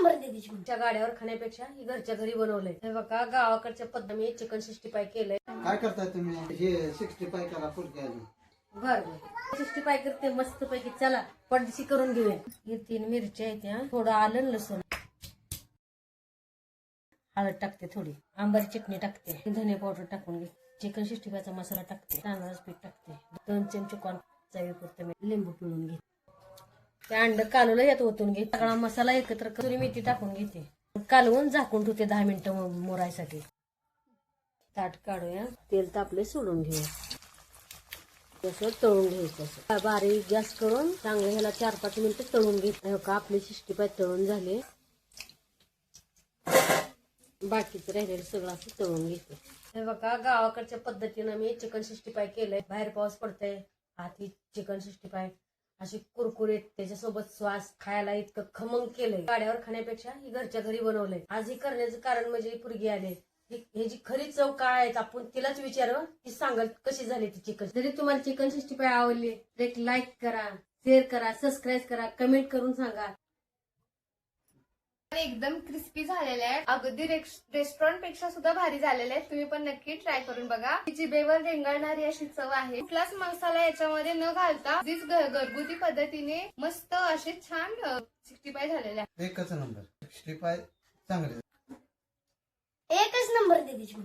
Number दीदीची गाड्यावर खाण्यापेक्षा ही घरच्या घरी बनवलंय. हे बघा गावाकडच्या पद्धत मी चिकन 65 केलंय. काय करताय तुम्ही? हे 65 करा पुढच्या अजून. बर 65 करते मस्त पैकी. चला पडशी करून घेऊया. हे 3 मिरच्या आहेत या, थोडं आलं लसूण, हळद टाकते, थोडी आंबारी चटणी टाकते, धने पावडर टाकून घे, चिकन 65 चा मसाला टाकते, तांदळाचं पीठ टाकते, 2 चमचे कॉर्न चवीपुरते लिंबू पिळून घे, ते अंड कालवलं यात ओतून घे, सगळा मसाला एकत्र करून मेथी टाकून घेते, कालवून झाकून ठेवते 10 मिनिटं मोरायसाठी. ताट काढूया, तेल तापले सोडून घेऊया, तसं तळून घ्यायचं. बारीक गॅस करून चांगलं ह्याला 4-5 मिनिटं तळून घ्यायचं. का आपले 65 तळून झाले, बाकीचं राहिलेलं सगळं असं तळून घेते. हे बघा गावाकडच्या पद्धतीनं मी चिकन 65 केलंय. बाहेर पाऊस पडतंय, आधी चिकन 65 अशी कुरकुरीत, त्याच्यासोबत श्वास, खायला इतकं खमंग केलंय. गाड्यावर खाण्यापेक्षा ही घरच्या घरी बनवलंय. आज ही करण्याचं कारण म्हणजे ही पोरगी आले, ह्याची खरी चव काय आहे आपण तिलाच विचारावं, ती सांगाल कशी झाली ती चिकन. जरी तुम्हाला चिकन 65 आवडली तर एक लाईक करा, शेअर करा, सबस्क्राईब करा, कमेंट करून सांगा. एकदम क्रिस्पी झालेले आहेत, अगदी रेस्टॉरंट पेक्षा सुद्धा भारी झालेले आहेत. तुम्ही पण नक्की ट्राय करून बघा. जिभेवर रेंगाळणारी अशी चव आहे. कुठलाच मसाला याच्यामध्ये न घालता अगदीच घरगुती पद्धतीने मस्त असे छान 65 झालेले आहेत. एकच नंबर 65 चांगले. एकच नंबर दीदीची.